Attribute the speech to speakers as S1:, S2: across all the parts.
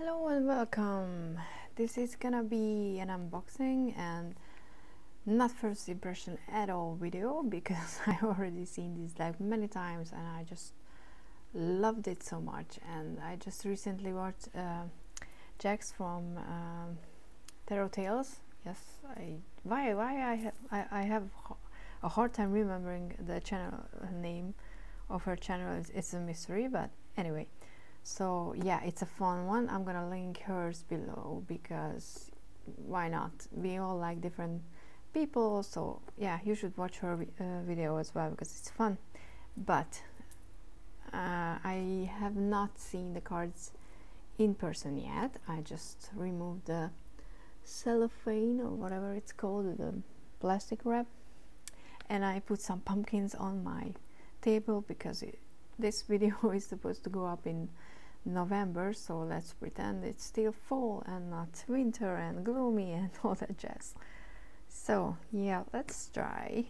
S1: Hello and welcome. This is gonna be an unboxing and not first impression at all video because I already seen this like many times and I just loved it so much. And I just recently watched Jax from Tarot Tales. Yes, why I have a hard time remembering the channel name of her channel. It's a mystery, but anyway. So yeah, it's a fun one. I'm gonna link hers below because why not? We all like different people, so yeah, you should watch her video as well because it's fun. But I have not seen the cards in person yet. I just removed the cellophane or whatever it's called, the plastic wrap, and I put some pumpkins on my table because this video is supposed to go up in November, so let's pretend it's still fall and not winter and gloomy and all that jazz. So yeah, let's try.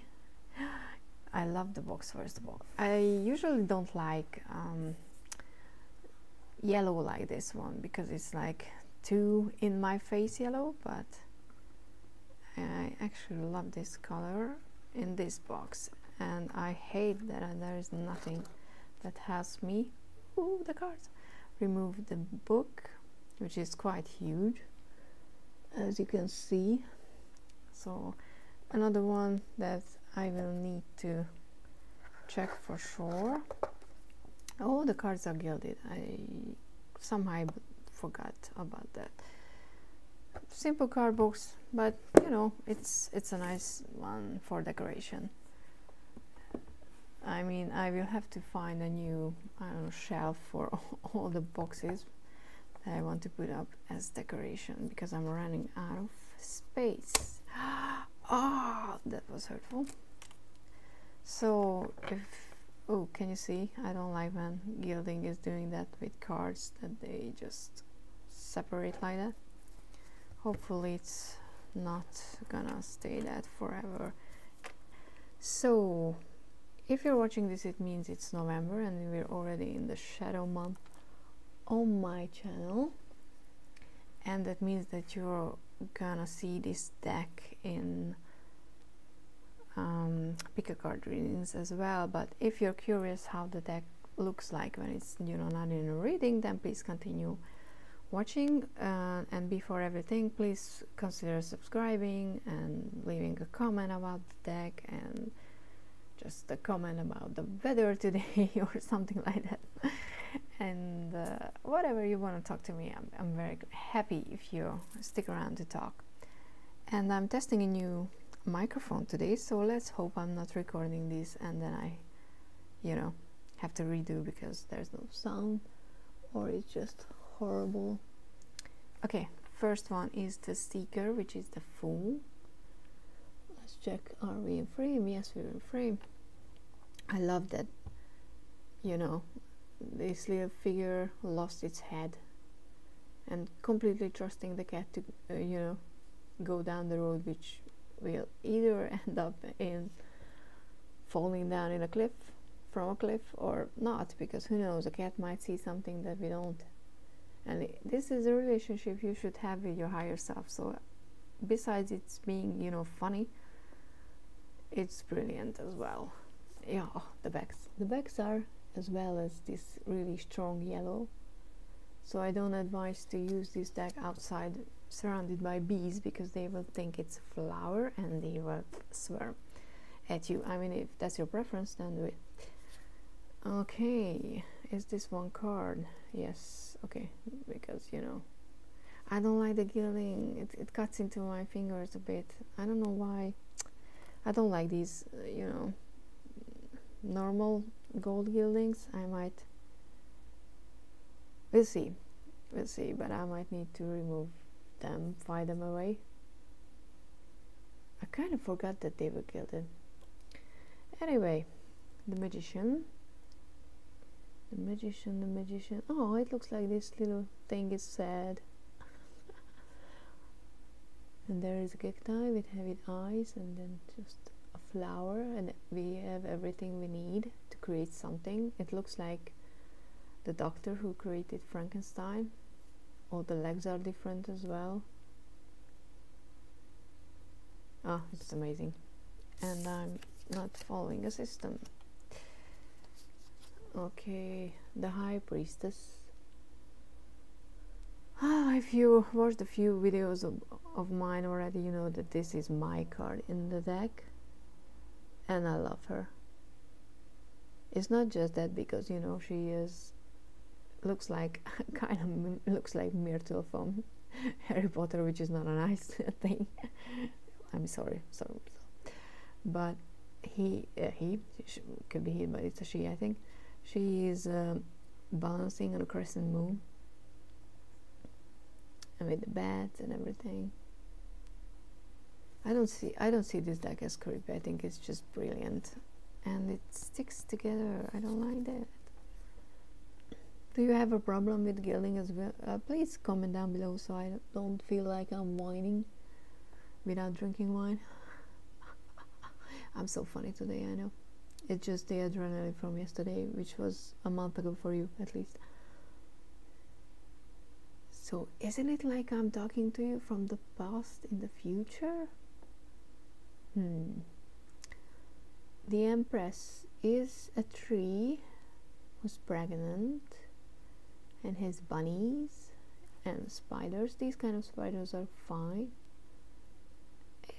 S1: I love the box. First of all, I usually don't like yellow like this one because it's like too in my face yellow, but I actually love this color in this box, and I hate that there is nothing that has me. Ooh, the cards. Remove the book, which is quite huge, as you can see. So another one that I will need to check for sure. Oh, the cards are gilded. I somehow forgot about that. Simple card box, but you know, it's a nice one for decoration. I mean, I will have to find a new, I don't know, shelf for all the boxes that I want to put up as decoration because I'm running out of space. Oh, that was hurtful. So oh, can you see? I don't like when gilding is doing that with cards, that they just separate like that. Hopefully it's not gonna stay that forever. So if you're watching this, it means it's November and we're already in the shadow month on my channel, and that means that you're gonna see this deck in pick a card readings as well. But if you're curious how the deck looks like when it's, you know, not in a reading, then please continue watching, and before everything, please consider subscribing and leaving a comment about the deck, and just a comment about the weather today or something like that. And whatever you want to talk to me, I'm very happy if you stick around to talk. And I'm testing a new microphone today, so let's hope I'm not recording this and then I, you know, have to redo because there's no sound or it's just horrible. Okay, first one is the Seeker, which is the Fool. Let's check, are we in frame? Yes, we're in frame. I love that, you know, this little figure lost its head and completely trusting the cat to, you know, go down the road, which will either end up in falling down in a cliff, from a cliff, or not, because who knows, a cat might see something that we don't. And this is a relationship you should have with your higher self. So besides it's being, you know, funny, it's brilliant as well. Yeah, oh, the backs are as well as this really strong yellow, so I don't advise to use this deck outside surrounded by bees because they will think it's a flower and they will swarm at you. I mean, if that's your preference, then do it. Okay, is this one card? Yes. Okay, because, you know, I don't like the gilding. It cuts into my fingers a bit. I don't know why. I don't like these, you know, normal gold gildings. I might, we'll see, but I might need to remove them, file them away. I kind of forgot that they were gilded. Anyway, the Magician. Oh, it looks like this little thing is sad. And there is a cacti with heavy eyes, and then just a flower, and we have everything we need to create something. It looks like the doctor who created Frankenstein. all the legs are different as well. Oh, it's amazing. And I'm not following a system. Okay, the High Priestess. If you watched a few videos of mine already, you know that this is my card in the deck, and I love her. It's not just that, because you know she looks like looks like Myrtle from Harry Potter, which is not a nice thing. I'm sorry, but he could be he, but it's a she. I think she is balancing on a crescent moon, and with the bats and everything. I don't see this deck as creepy. I think it's just brilliant, and it sticks together. I don't like that. Do you have a problem with gilding as well? Please comment down below so I don't feel like I'm whining without drinking wine. I'm so funny today, I know. It's just the adrenaline from yesterday, which was a month ago for you, at least. So, isn't it like I'm talking to you from the past in the future? The Empress is a tree who's pregnant and has bunnies and spiders. These kind of spiders are fine.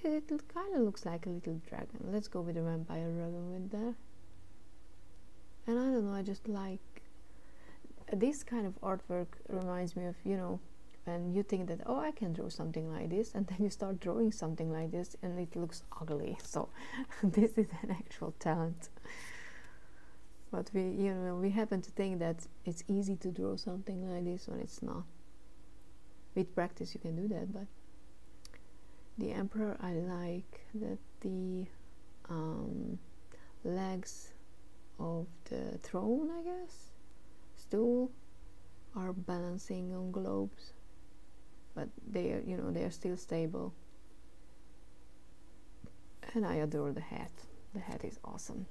S1: It kind of looks like a little dragon. Let's go with the vampire dragon with that. And I don't know, I just like this kind of artwork. Reminds me of, you know, when you think that, oh, I can draw something like this, and then you start drawing something like this and it looks ugly. So this is an actual talent. But we happen to think that it's easy to draw something like this when it's not. With practice you can do that, but the Emperor, I like that the legs of the throne, I guess, stool, are balancing on globes, but they are, they are still stable. And I adore the hat. The hat is awesome.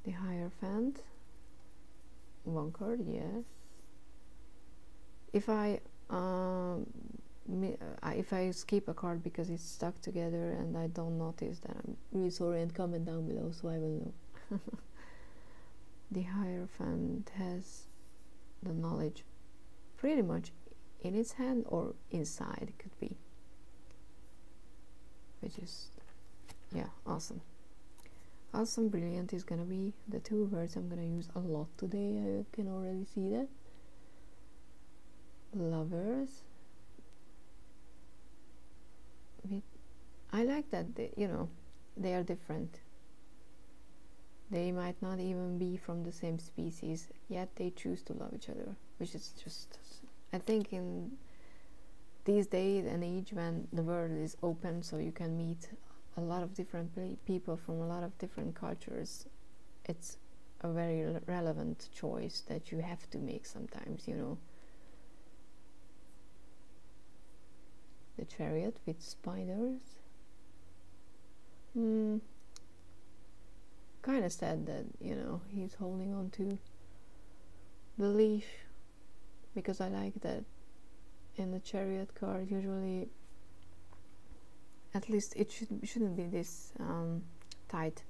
S1: The Hierophant, one card, yes. If I skip a card because it's stuck together and I don't notice, then I'm really sorry, and comment down below so I will know. The Hierophant has the knowledge pretty much in its hand or inside, it could be, which is, yeah, awesome. Awesome, brilliant is gonna be the two words I'm gonna use a lot today. I can already see that. Lovers. I like that they are different. They might not even be from the same species, yet they choose to love each other, which is just, I think in these days and age when the world is open, so you can meet a lot of different people from a lot of different cultures, it's a very relevant choice that you have to make sometimes, The Chariot with spiders. Kind of sad that, he's holding on to the leash, because I like that in the Chariot card, usually, at least it shouldn't be this tight.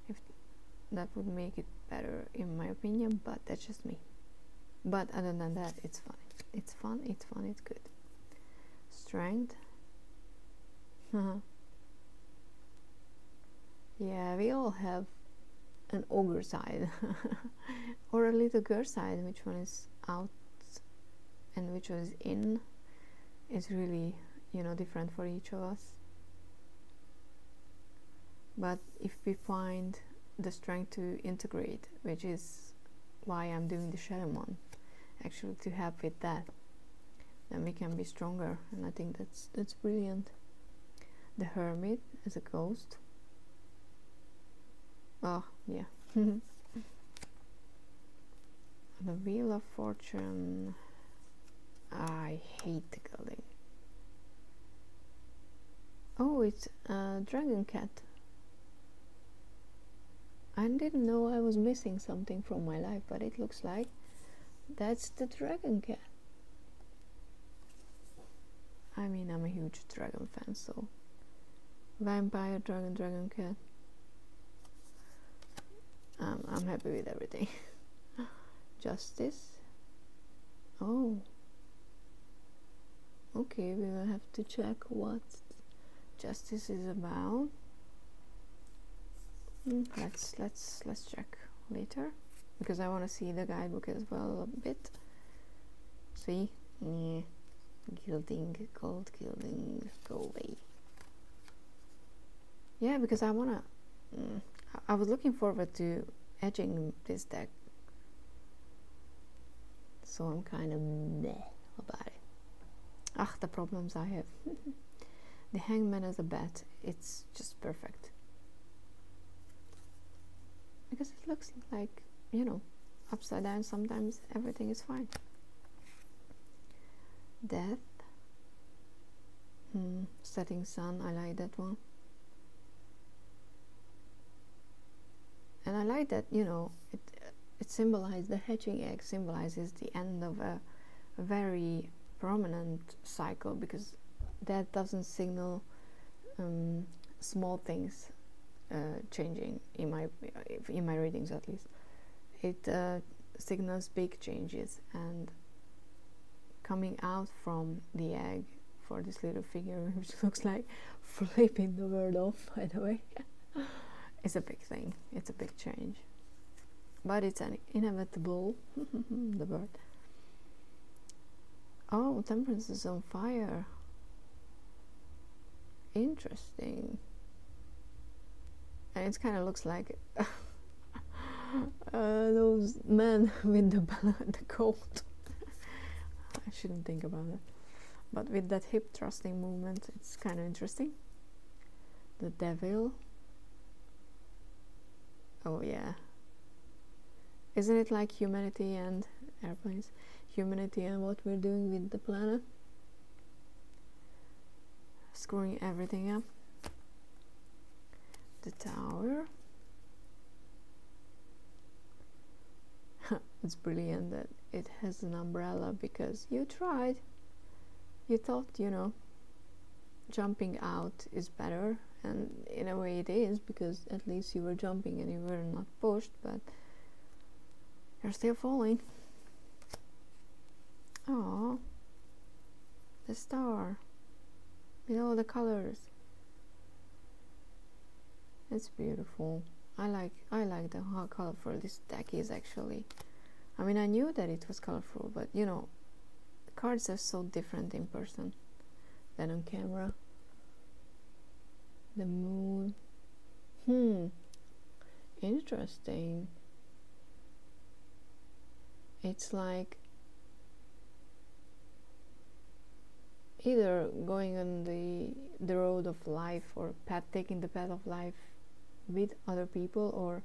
S1: If that would make it better, in my opinion, but that's just me. But other than that, it's fun. It's fun, it's good. Strength. Yeah, we all have an ogre side or a little girl side. Which one is out and which one is in is really, different for each of us. But if we find the strength to integrate, which is why I'm doing the shadow one, actually, to help with that, then we can be stronger, and I think that's brilliant. The Hermit as a ghost. Oh, yeah. The Wheel of Fortune. I hate the gilding. Oh, it's a dragon cat. I didn't know I was missing something from my life, but it looks like that's the dragon cat. I mean, I'm a huge dragon fan, so vampire, dragon, dragon cat. I'm happy with everything. Justice. Oh. Okay, we will have to check what justice is about. Let's check later, because I want to see the guidebook as well a bit. See? Yeah. Gilding, gold gilding, go away. Yeah, because I wanna I was looking forward to edging this deck, so I'm kind of meh about it. Ah, the problems I have. The Hangman as a bat, it's just perfect, because it looks like, you know, upside down sometimes everything is fine. Death. Setting sun, I like that one. And I like that, you know, it symbolizes, the hatching egg symbolizes the end of a very prominent cycle, because that doesn't signal small things changing in my readings, at least. It signals big changes, and coming out from the egg for this little figure, which looks like flipping the world off, by the way. It's a big thing, it's a big change, but it's an inevitable. The bird. Oh, Temperance is on fire. Interesting. And it kind of looks like those men with the coat. I shouldn't think about it, but with that hip thrusting movement, it's kind of interesting. The Devil. Oh yeah. Isn't it like humanity and airplanes? Humanity and what we're doing with the planet? Screwing everything up. The Tower. It's brilliant that it has an umbrella, because you tried. You thought, you know, jumping out is better, and in a way it is, because at least you were jumping and you were not pushed, but you're still falling. Oh, the star with all the colors. It's beautiful. I like how colorful this deck is, actually. I mean, I knew that it was colorful, but you know, the cards are so different in person than on camera. The Moon. Interesting. It's like either going on the road of life, or taking the path of life with other people, or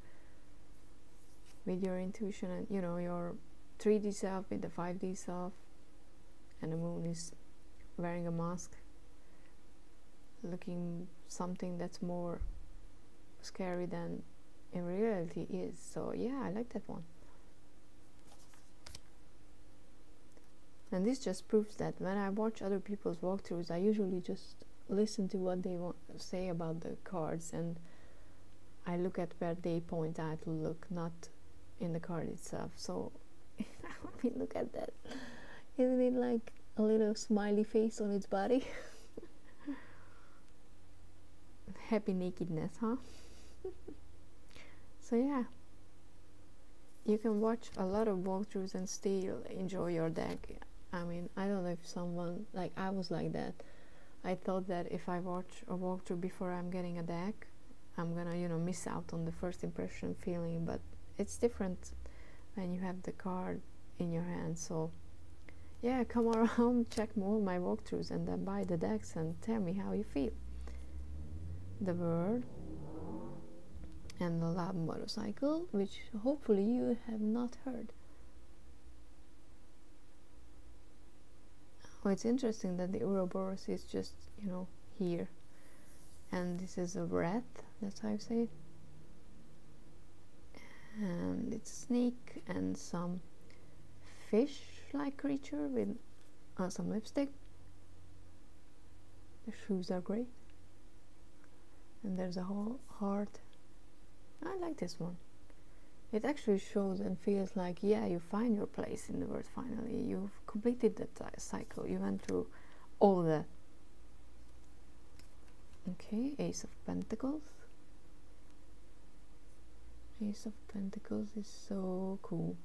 S1: with your intuition and, you know, your 3D self with the 5D self. And the Moon is wearing a mask, looking something that's more scary than in reality is. So yeah, I like that one. And this just proves that when I watch other people's walkthroughs, I usually just listen to what they want to say about the cards, and I look at where they point out to look, not in the card itself. So I mean, look at that. Isn't it like a little smiley face on its body? Happy nakedness, huh? So yeah, you can watch a lot of walkthroughs and still enjoy your deck. I mean, I don't know if someone, like I was like that. I thought that if I watch a walkthrough before I'm getting a deck, I'm gonna, you know, miss out on the first impression feeling, but it's different when you have the card in your hand. So yeah, come around, check more of my walkthroughs, and then buy the decks and tell me how you feel. The Bird and the Lab Motorcycle, which hopefully you have not heard. Oh, it's interesting that the Uroboros is just, you know, here, and this is a rat, that's how I say it, and it's a snake and some fish-like creature with some lipstick. The shoes are great. And there's a whole heart. I like this one. It actually shows and feels like, yeah, you find your place in the world finally. You've completed that cycle. You went through all that. Okay, Ace of Pentacles. Ace of Pentacles is so cool.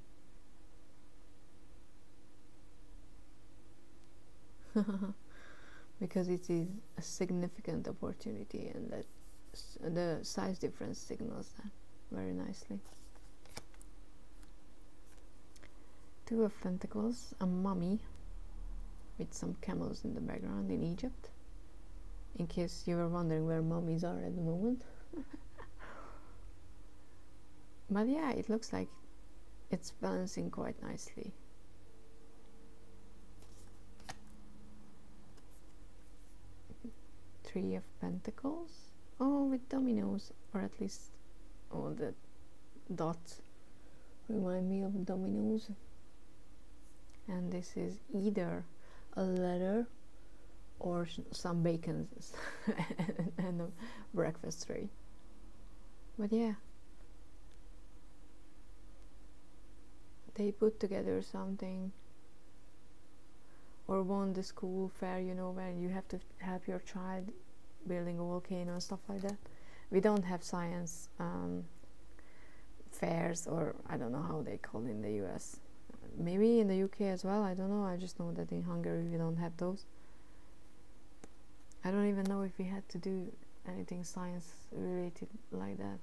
S1: Because it is a significant opportunity, and that the size difference signals that very nicely. Two of Pentacles, a mummy with some camels in the background in Egypt, in case you were wondering where mummies are at the moment. But yeah, it looks like it's balancing quite nicely. Three of Pentacles. Oh, with dominoes, or at least all the dots remind me of dominoes. And this is either a letter or some bacon and a breakfast tray. But yeah, they put together something, or won the school fair, you know, where you have to help your child building a volcano and stuff like that. We don't have science fairs, or I don't know how they call it in the US. Maybe in the UK as well, I don't know. I just know that in Hungary we don't have those. I don't even know if we had to do anything science related like that,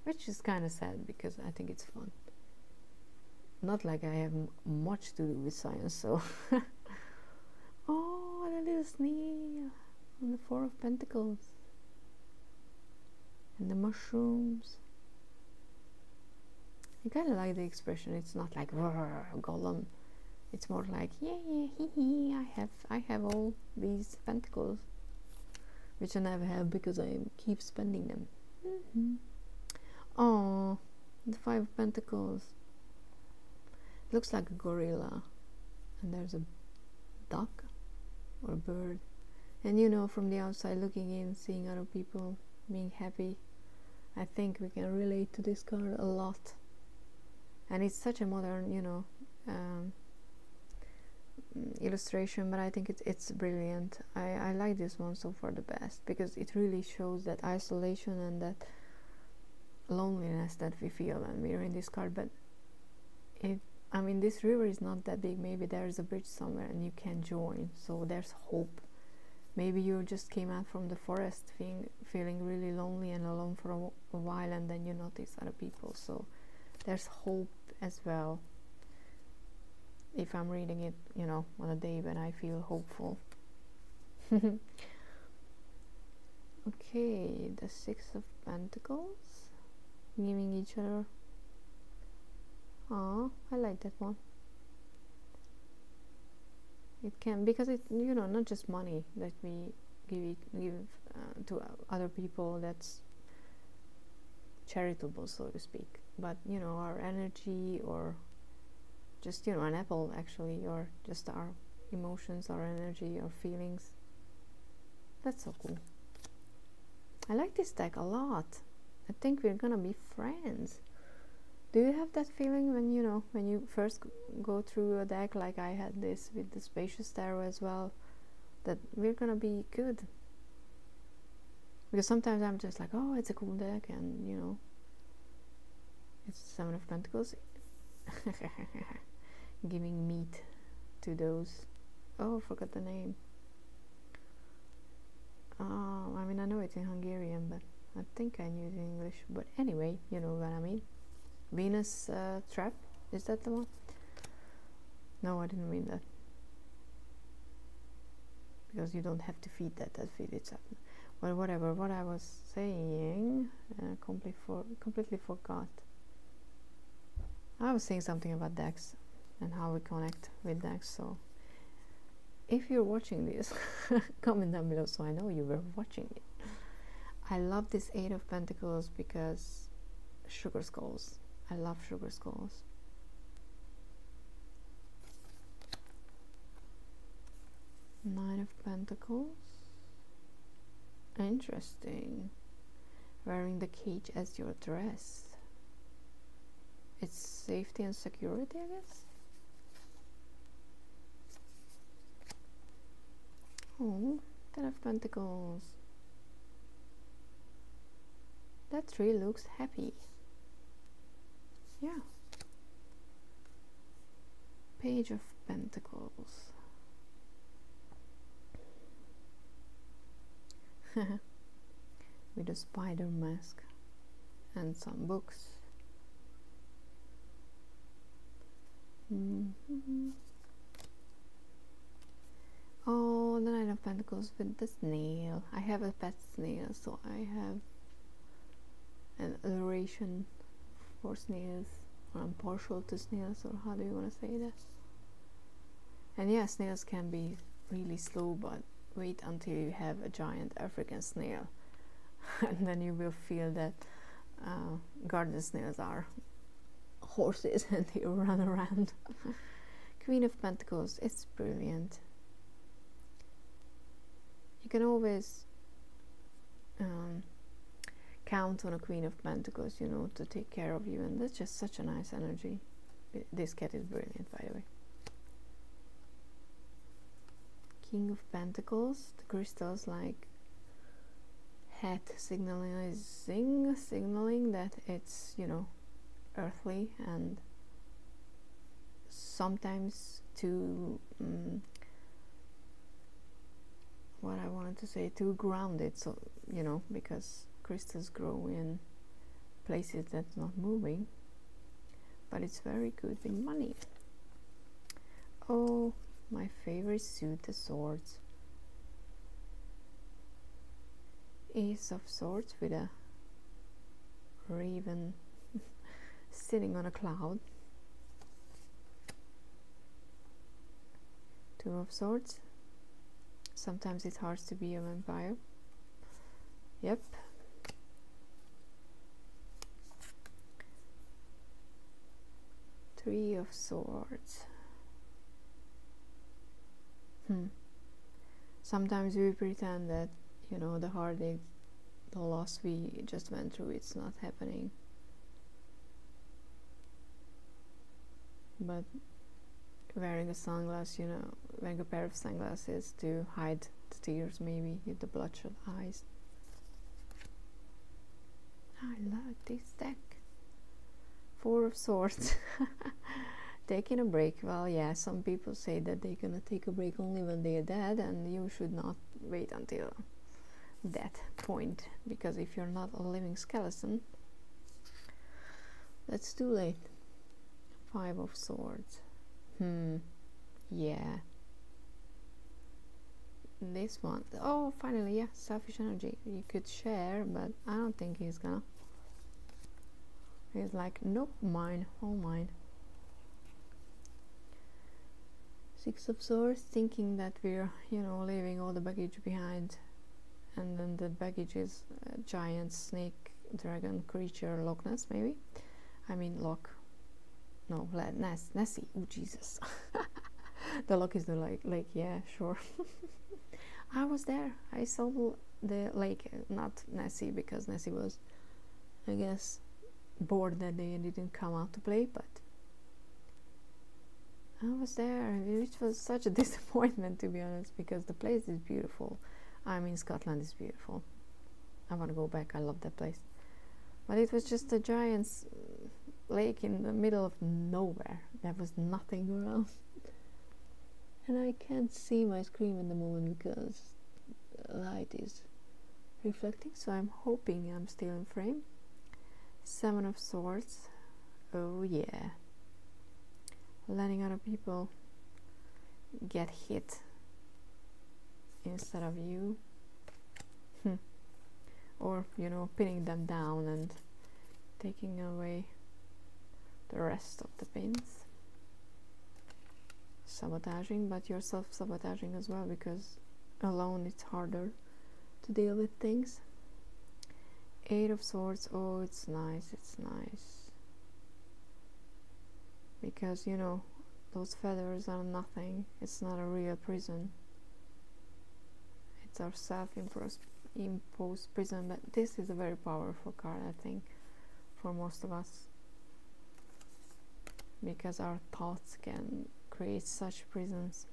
S1: which is kind of sad because I think it's fun. Not like I have much to do with science, so. Oh, a little snail on the Four of Pentacles. And the mushrooms. I kind of like the expression. It's not like golem. It's more like, yeah, hee hee, I have all these pentacles, which I never have because I keep spending them. Oh, the Five of Pentacles. It looks like a gorilla, and there's a duck or a bird, and you know, from the outside looking in, seeing other people being happy, I think we can relate to this card a lot. And it's such a modern, you know, illustration, but I think it's brilliant. I like this one so far the best, because it really shows that isolation and that loneliness that we feel when we're in this card. But I mean, this river is not that big. Maybe there's a bridge somewhere and you can join, so there's hope. Maybe you just came out from the forest feeling really lonely and alone for a while, and then you notice other people, so there's hope as well. If I'm reading it, you know, on a day when I feel hopeful. Okay, the Six of Pentacles, giving each other. Oh, I like that one. It can, because it, you know, not just money that we give to other people, that's charitable, so to speak, but you know, our energy, or just, you know, an apple actually, or just our emotions, our energy, our feelings. That's so cool. I like this deck a lot. I think we're gonna be friends. Do you have that feeling when, you know, when you first go through a deck like I had this with the Spacious Tarot as well, that we're gonna be good? Because sometimes I'm just like, oh, it's a cool deck, and you know, it's Seven of Pentacles. Giving meat to those. Oh, I forgot the name. I mean, I know it's in Hungarian, but I think I knew it in English. But anyway, you know what I mean. Venus trap, is that the one? No, I didn't mean that, because you don't have to feed that feed itself. Well, whatever, what I was saying, completely forgot. I was saying something about decks and how we connect with decks. So if you're watching this, comment down below so I know you were watching it. I love this Eight of Pentacles because sugar skulls. I love sugar skulls. Nine of Pentacles. Interesting. Wearing the cage as your dress. It's safety and security, I guess. Oh, 10 of Pentacles. That tree looks happy. Yeah. Page of Pentacles. With a spider mask and some books. Oh, the Nine of Pentacles with the snail. I have a pet snail, so I have an adoration for snails, or I'm partial to snails, or how do you want to say that? And yeah, snails can be really slow, but wait until you have a giant African snail and then you will feel that garden snails are horses and they run around. Queen of Pentacles, it's brilliant. You can always count on a Queen of Pentacles, you know, to take care of you, and that's just such a nice energy. This cat is brilliant, by the way. King of Pentacles, the crystals like hat signaling that it's, you know, earthly and sometimes too what I wanted to say, too grounded, so, you know, because crystals grow in places that's not moving, but it's very good with money. Oh, my favorite suit, the swords. Ace of Swords with a raven sitting on a cloud. Two of Swords. Sometimes it's hard to be a vampire. Yep. Three of Swords. Sometimes we pretend that, you know, the heartache, the loss we just went through, it's not happening. But wearing a sunglass, you know, wearing a pair of sunglasses to hide the tears, maybe, with the bloodshot eyes. I love this deck. Four of Swords. Taking a break. Well, yeah, some people say that they're gonna take a break only when they are dead, and you should not wait until that point, because if you're not a living skeleton, that's too late. Five of Swords. Yeah. This one. Oh, finally, yeah, selfish energy. You could share, but I don't think he's gonna. He's like, nope, mine, all mine. Six of Swords, thinking that we're, you know, leaving all the baggage behind, and then the baggage is a giant snake dragon creature, Loch Ness, maybe. I mean Loch. No, Nessie. Oh Jesus. The Loch is the lake. Yeah, sure. I was there. I saw the lake, not Nessie, because Nessie was, I guess, bored that day and didn't come out to play, but I was there, which was such a disappointment, to be honest, because the place is beautiful. I mean, Scotland is beautiful. I want to go back. I love that place. But it was just a giant lake in the middle of nowhere. There was nothing around. And I can't see my screen at the moment because the light is reflecting, so I'm hoping I'm still in frame. Seven of Swords. Oh yeah. Letting other people get hit instead of you. Or, you know, pinning them down and taking away the rest of the pins. Sabotaging, but you're self-sabotaging as well, because alone it's harder to deal with things. Eight of Swords. Oh, it's nice, it's nice. Because, you know, those feathers are nothing. It's not a real prison. It's our self-imposed impose prison, but this is a very powerful card, I think, for most of us, because our thoughts can create such prisons.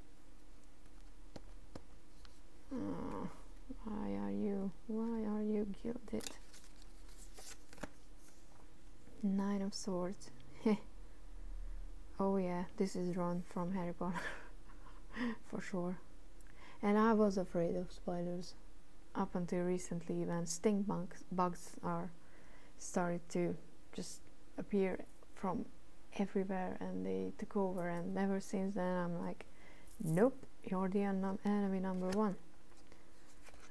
S1: Why are you gilded? Nine of Swords. Oh yeah, this is Ron from Harry Potter. For sure. And I was afraid of spiders up until recently, when stink bugs are started to just appear from everywhere and they took over, and ever since then I'm like, nope, you're the enemy number one.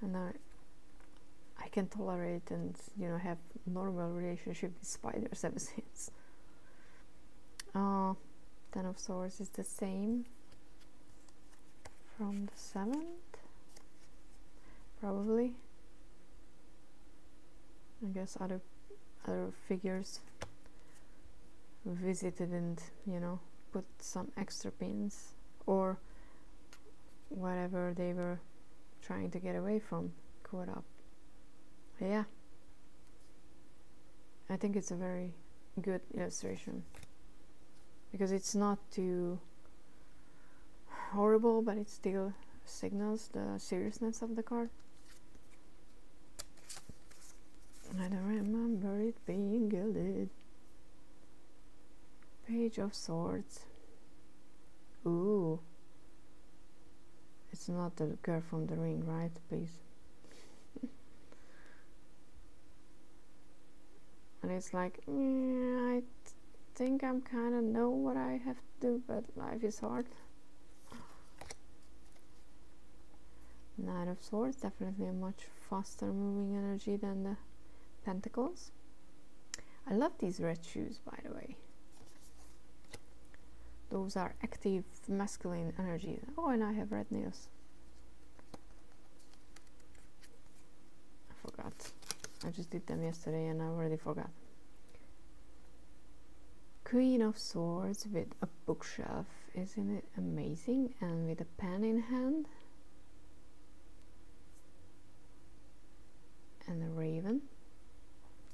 S1: And I can tolerate and, you know, have normal relationship with spiders ever since. Ten of Swords is the same from the 7th, probably. I guess other figures visited and, you know, put some extra pins or whatever they were trying to get away from caught up. Yeah, I think it's a very good illustration, because it's not too horrible, but it still signals the seriousness of the card. I don't remember it being gilded. Page of Swords. Ooh, it's not the girl from The Ring, right? Please. And it's like, I think I'm kind of know what I have to do, but life is hard. Knight of Swords, definitely a much faster moving energy than the Pentacles. I love these red shoes, by the way. Those are active masculine energy. Oh, and I have red nails. I forgot. I just did them yesterday and I already forgot. Queen of Swords with a bookshelf. Isn't it amazing? And with a pen in hand. And a raven.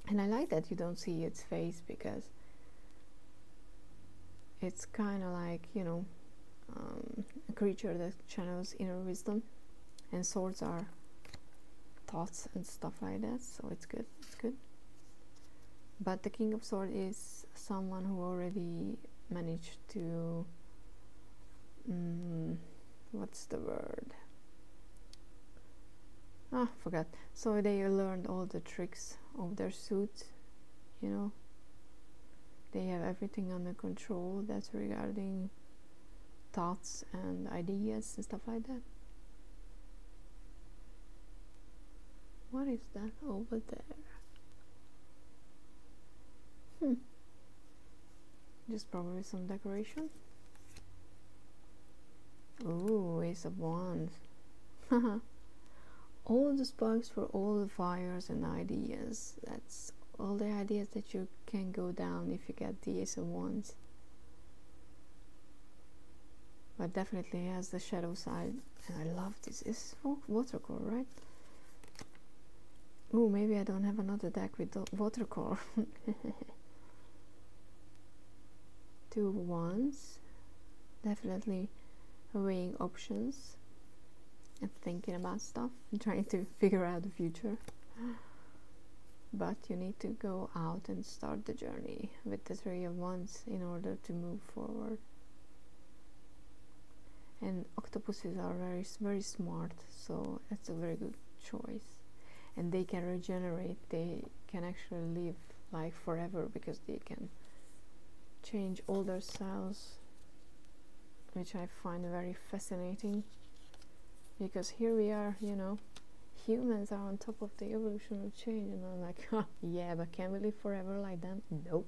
S1: And I like that you don't see its face, because it's kind of like, you know, a creature that channels inner wisdom, and swords are thoughts and stuff like that, so it's good, it's good. But the King of Swords is someone who already managed to what's the word? Forgot. So they learned all the tricks of their suit, you know. They have everything under control that's regarding thoughts and ideas and stuff like that. What is that over there? Just probably some decoration. Ooh, Ace of Wands. All the sparks for all the fires and ideas. That's all the ideas that you can go down if you get the Ace of Wands. But definitely has the shadow side. And I love this. It's watercolor, right? Ooh, maybe I don't have another deck with watercolor. Two of Wands. Definitely weighing options and thinking about stuff and trying to figure out the future. But you need to go out and start the journey with the Three of Wands in order to move forward. And octopuses are very, very smart, so that's a very good choice. And they can regenerate. They can actually live like forever, because they can change all their cells, which I find very fascinating. Because here we are, you know, humans are on top of the evolution of change, and I'm like, yeah, but can we live forever like them? No.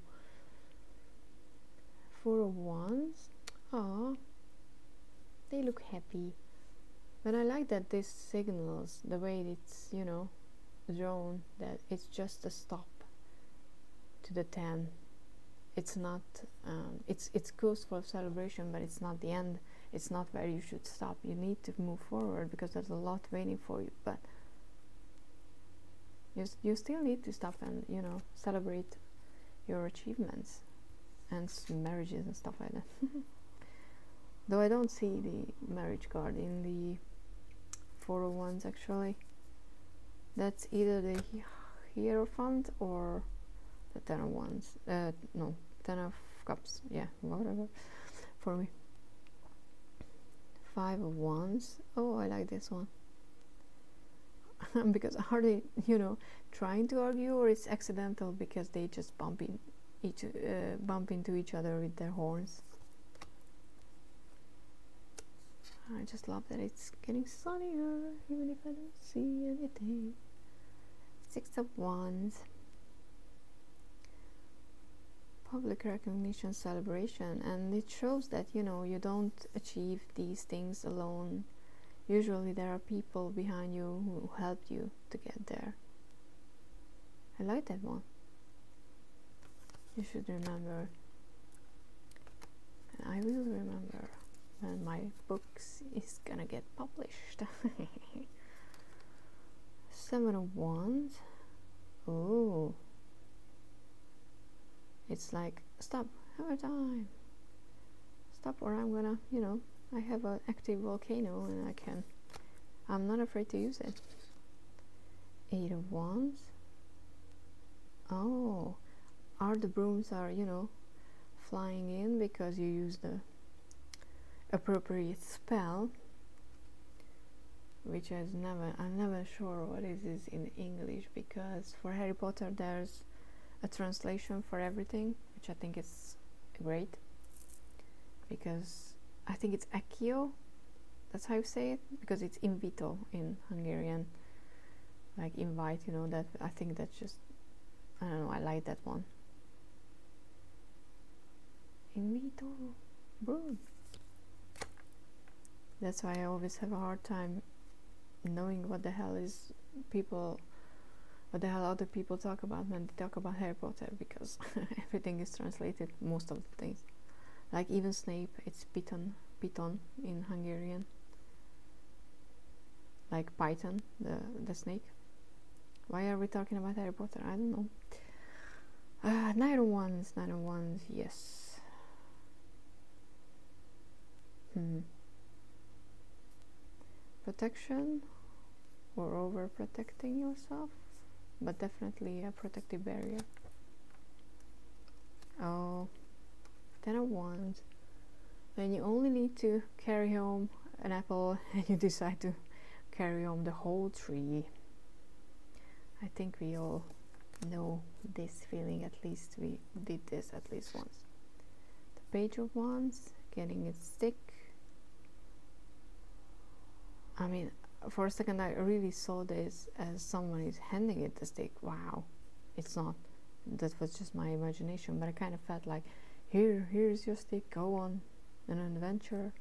S1: Four of Wands. Oh, they look happy. But I like that this signals the way it's, you know, drawn, that it's just a stop to the 10. It's not, it's goes for celebration, but it's not the end. It's not where you should stop. You need to move forward, because there's a lot waiting for you. But You still need to stop and, you know, celebrate your achievements and marriages and stuff like that. Though I don't see the marriage card in the Four of Wands actually. That's either the Hierophant or the Ten of Wands. No, Ten of Cups. Yeah, whatever for me. Five of Wands. Oh, I like this one. Because are they, you know, trying to argue, or it's accidental because they just bump into each other with their horns? I just love that it's getting sunnier, even if I don't see anything. Six of Wands. Public recognition, celebration, and it shows that, you know, you don't achieve these things alone. Usually there are people behind you who helped you to get there. I like that one. You should remember, and I will remember when my books is gonna get published. Seven of Wands. Oh, it's like, stop, have a time, stop, or I'm gonna, you know, I have an active volcano and I'm not afraid to use it. Eight of Wands. Oh, are the brooms are, you know, flying in because you use the appropriate spell, which I'm never sure what it is in English, because for Harry Potter there's a translation for everything, which I think is great, because I think it's Accio, that's how you say it, because it's invito in Hungarian, like invite, you know, that I think that's just, I don't know, I like that one. Invito, broom. That's why I always have a hard time knowing what the hell other people talk about when they talk about Harry Potter, because everything is translated, most of the things. Like even Snape, it's Piton in Hungarian. Like Python, the snake. Why are we talking about Harry Potter? I don't know. Nine of Wands, yes. Protection, or overprotecting yourself, but definitely a protective barrier. Oh, Ten of Wands. When you only need to carry home an apple and you decide to carry home the whole tree. I think we all know this feeling, at least we did this at least once. The Page of Wands, getting it stick. I mean, for a second I really saw this as someone is handing it the stick. Wow, it's not. That was just my imagination, but I kind of felt like, here's your stick, go on an adventure,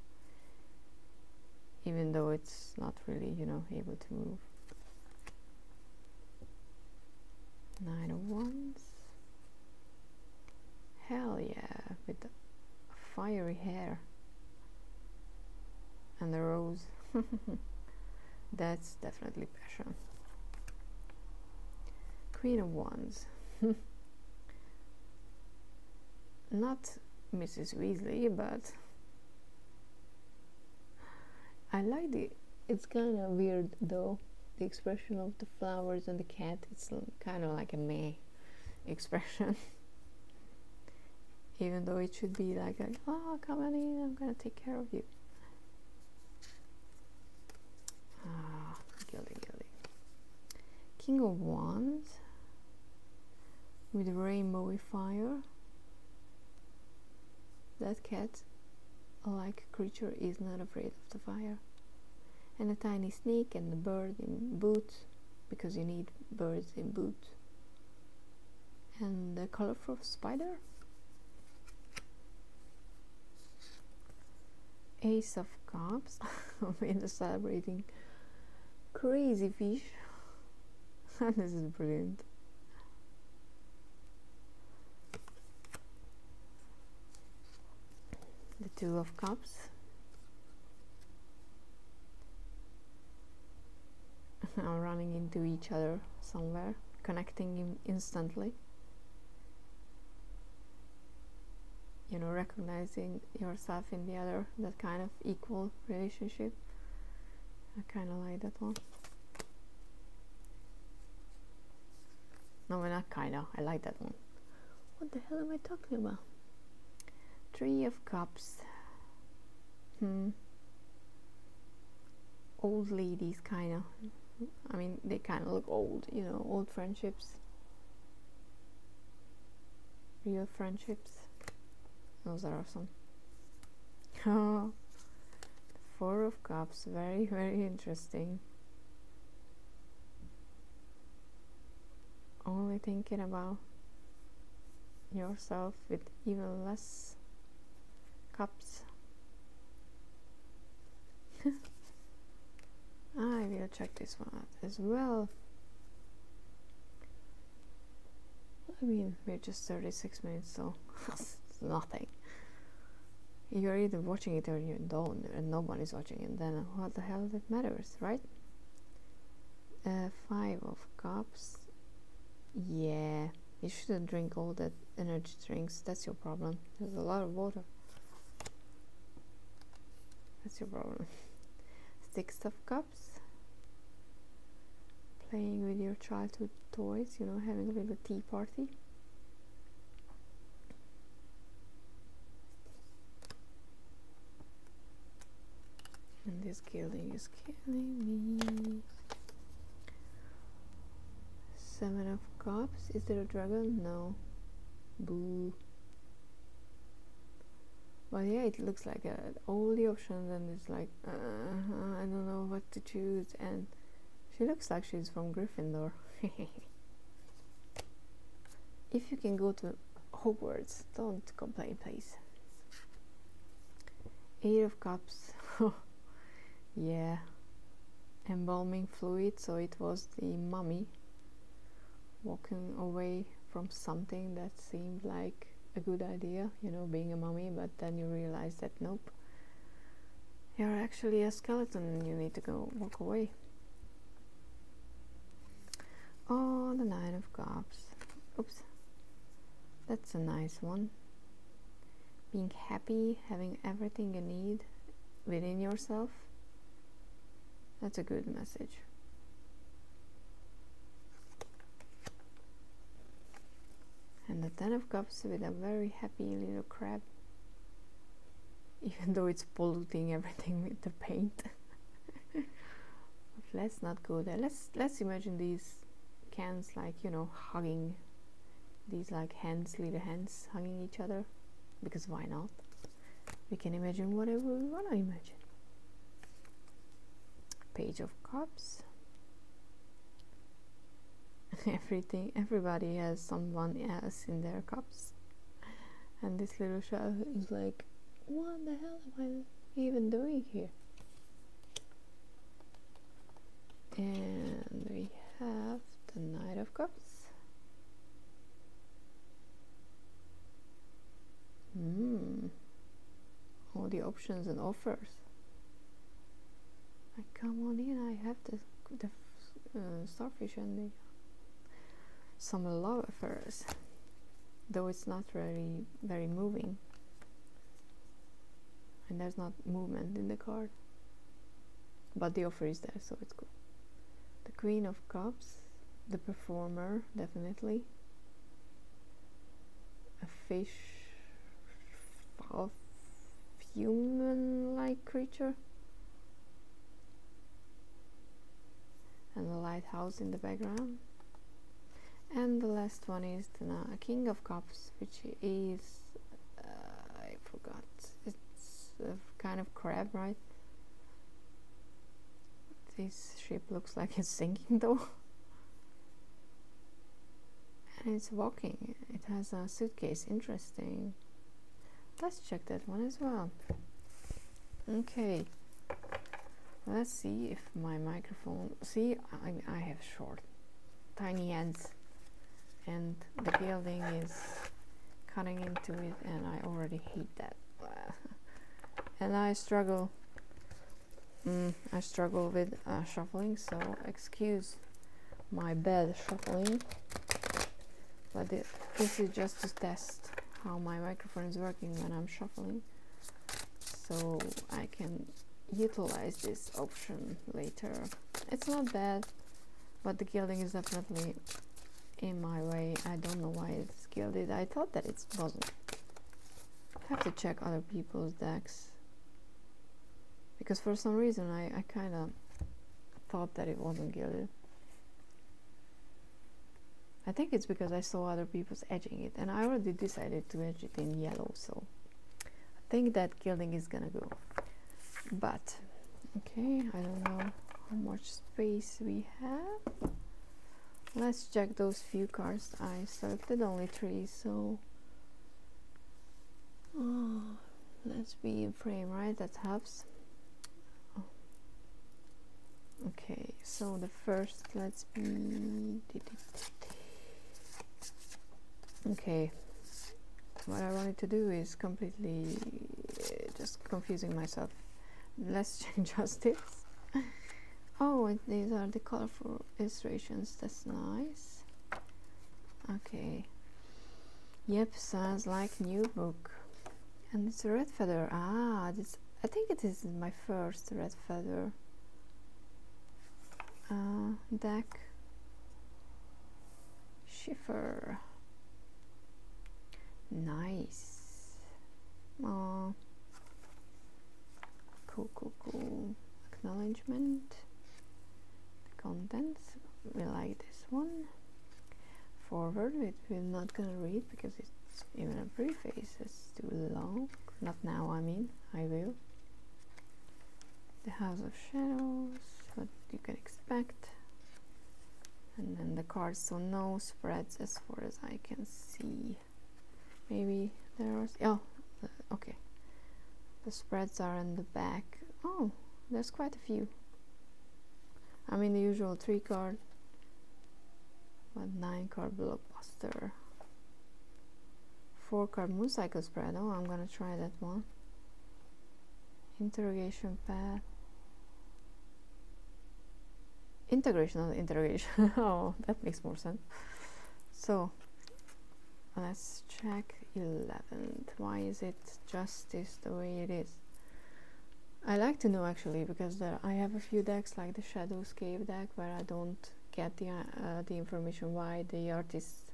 S1: even though it's not really, you know, able to move. Nine of Wands. Hell yeah, with the fiery hair and the rose. That's definitely passion. Queen of Wands. Not Mrs. Weasley, but I like it's kind of weird though, the expression of the flowers and the cat. It's kind of like a meh expression. Even though it should be like, oh, come on in, I'm gonna take care of you. Ah, guilty. King of Wands with rainbowy fire. That cat-like creature is not afraid of the fire. And a tiny snake and a bird in boots, because you need birds in boots. And a colorful spider. Ace of Cups. We're celebrating crazy fish. This is brilliant. The Two of Cups. Are running into each other somewhere. connecting instantly. You know, recognizing yourself in the other, that kind of equal relationship. I kind of like that one. No, not kinda, I like that one. What the hell am I talking about? Three of Cups. Old ladies, kinda. I mean, they kind of look old, you know, old friendships. Real friendships. Those are awesome. Oh, Four of Cups, very, very interesting. Only thinking about yourself with even less cups. I will check this one out as well. I mean, we're just 36 minutes, so it's nothing. You're either watching it or you don't, and nobody's watching it, then what the hell that matters, right? Five of Cups. Yeah, you shouldn't drink all that energy drinks. That's your problem. There's a lot of water. That's your problem. Six of Cups. Playing with your childhood toys, you know, having a little tea party. And this gilding is killing me. Seven of Cups. Is there a dragon? No. Boo. But yeah, it looks like all the options, and it's like I don't know what to choose. And she looks like she's from Gryffindor. If you can go to Hogwarts, don't complain, please. Eight of Cups. Yeah, embalming fluid. So it was the mummy walking away from something that seemed like a good idea, you know, being a mummy, but then you realize that nope, you're actually a skeleton and you need to go walk away. Oh, the Nine of Cups. Oops, that's a nice one. Being happy, having everything you need within yourself. That's a good message. And the Ten of Cups with a very happy little crab, even though it's polluting everything with the paint. But let's not go there. Let's imagine these cans like, you know, hugging, these like hands, little hands hugging each other, because why not? We can imagine whatever we want to imagine. Page of Cups. Everybody has someone else in their cups, and this little child is like, what the hell am I even doing here? And we have the Knight of Cups. All the options and offers. Like, come on in, I have the starfish and the some love affairs, though it's not very moving, and there's not movement in the card, but the offer is there, so it's good. The Queen of Cups, the performer, definitely. A fish, half human-like creature, and the lighthouse in the background. And the last one is the King of Cups, which is I forgot. It's a kind of crab, right? This ship looks like it's sinking though. And it's walking. It has a suitcase. Interesting. Let's check that one as well. Okay. Let's see if my microphone... See, I have short, tiny hands. And the gilding is cutting into it, and I already hate that. And I struggle with shuffling, so excuse my bed shuffling, but this is just to test how my microphone is working when I'm shuffling, so I can utilize this option later. It's not bad, but the gilding is definitely in my way. I don't know why it's gilded. I thought that it wasn't. I have to check other people's decks, because for some reason I kind of thought that it wasn't gilded. I think it's because I saw other people's edging it, and I already decided to edge it in yellow, so I think that gilding is gonna go. But okay, I don't know how much space we have. Let's check those few cards. I selected only 3, so let's be in frame, right? That helps. Okay, so the first, let's be... Okay, what I wanted to do is completely just confusing myself. Let's change justice. Oh, these are the colorful illustrations. That's nice. Okay. Yep, sounds like new book. And it's a red feather. Ah, this, I think it is my first red feather deck. Schiffer. Nice. Oh, cool. Acknowledgement. The contents. We like this one. Forward, which we're not gonna read because it's even a preface. It's too long. Not now, I mean. I will. The House of Shadows. What you can expect. And then the cards. So no spreads as far as I can see. Maybe there was... Oh, okay. The spreads are in the back. Oh, there's quite a few. I mean the usual 3 card, but 9 card blockbuster. 4 card moon cycle spread. Oh, I'm gonna try that one. Interrogation path. Integration, not integration. Oh, that makes more sense. So let's check 11th. Why is it justice the way it is? I like to know actually, because I have a few decks like the Shadowscape deck where I don't get the information why the artists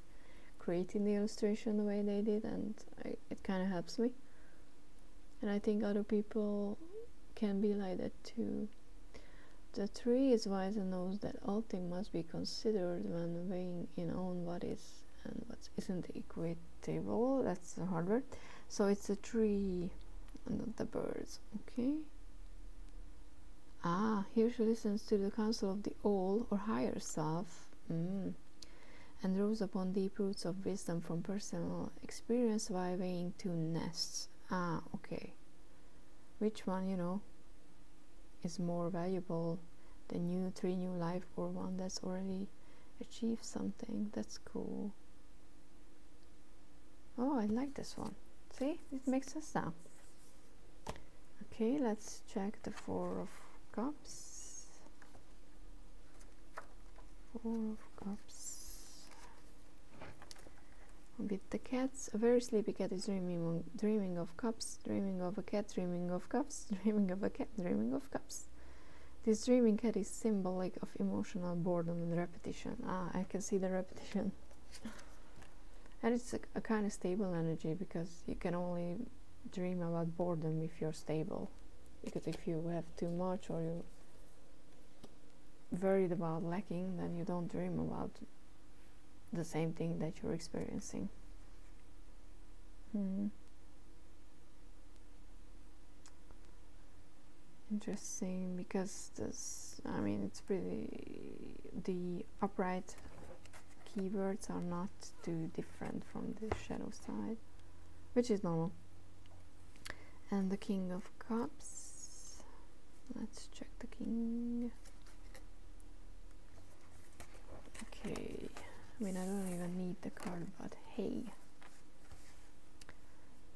S1: creating the illustration the way they did, and it kind of helps me. And I think other people can be like that too. The 3 is wise and knows that all things must be considered when weighing in on what is and what isn't equitable. That's a hard word. So it's a 3, not the birds. Okay. Ah, here she listens to the counsel of the old or higher self, and draws upon deep roots of wisdom from personal experience while weighing 2 nests. Ah, okay. Which one, you know, is more valuable? The 3 new life, or one that's already achieved something? That's cool. Oh, I like this one. See, it makes sense now. Okay, let's check the 4 of Cups. 4 of Cups. With the cats, a very sleepy cat is dreaming of cups, dreaming of a cat, dreaming of cups, dreaming of a cat, dreaming of cups. This dreaming cat is symbolic of emotional boredom and repetition. Ah, I can see the repetition. And it's a kind of stable energy, because you can only dream about boredom if you're stable. Because if you have too much or you're worried about lacking, then you don't dream about the same thing that you're experiencing. Interesting, because this, I mean, it's pretty, the upright keywords are not too different from the shadow side, which is normal. And the King of Cups. Let's check the King. Okay, I mean, I don't even need the card, but hey.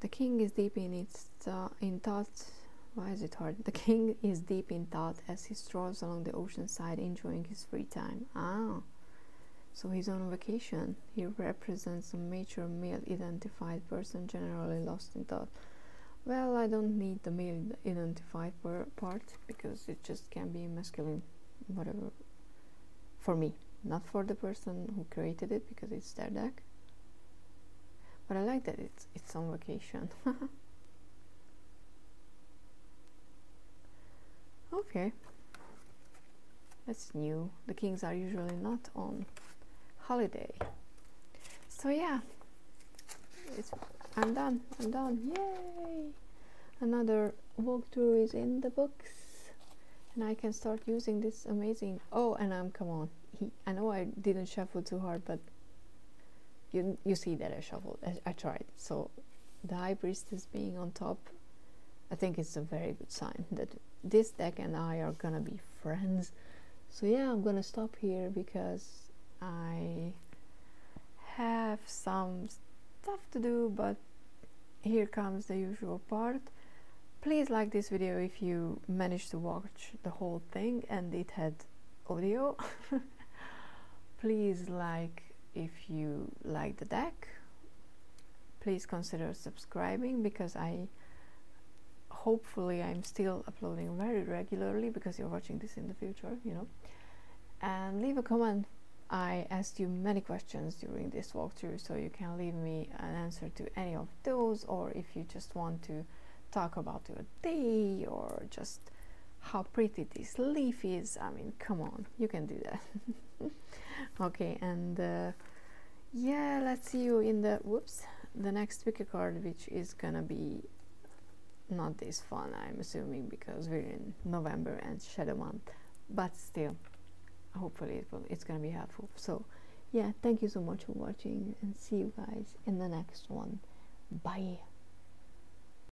S1: The King is deep in thought. Why is it hard? The King is deep in thought as he strolls along the ocean side, enjoying his free time. Ah, So he's on vacation. He represents a mature male identified person, generally lost in thought. Well, I don't need the male identified part, because it just can be masculine, whatever, for me, not for the person who created it, because it's their deck. But I like that it's on vacation. Okay, that's new. The kings are usually not on holiday. So yeah, I'm done. Yay! Another walkthrough is in the books, and I can start using this amazing. Oh, and come on. I know I didn't shuffle too hard, but you see that I shuffled. I tried. So the High Priestess being on top, I think it's a very good sign that this deck and I are gonna be friends. So yeah, I'm gonna stop here because I have some stuff to do, but here comes the usual part. Please like this video if you managed to watch the whole thing and it had audio. Please like if you like the deck. Please consider subscribing, because hopefully I'm still uploading very regularly, because you're watching this in the future, you know. And leave a comment. I asked you many questions during this walkthrough, so you can leave me an answer to any of those, or if you just want to talk about your day, or just how pretty this leaf is. I mean, come on, you can do that. Okay, and yeah, let's see you in the the next pick a card, which is gonna be not this fun, I'm assuming, because we're in November and Shadow month, but still, hopefully it's gonna be helpful. So yeah, thank you so much for watching, and see you guys in the next one. Bye.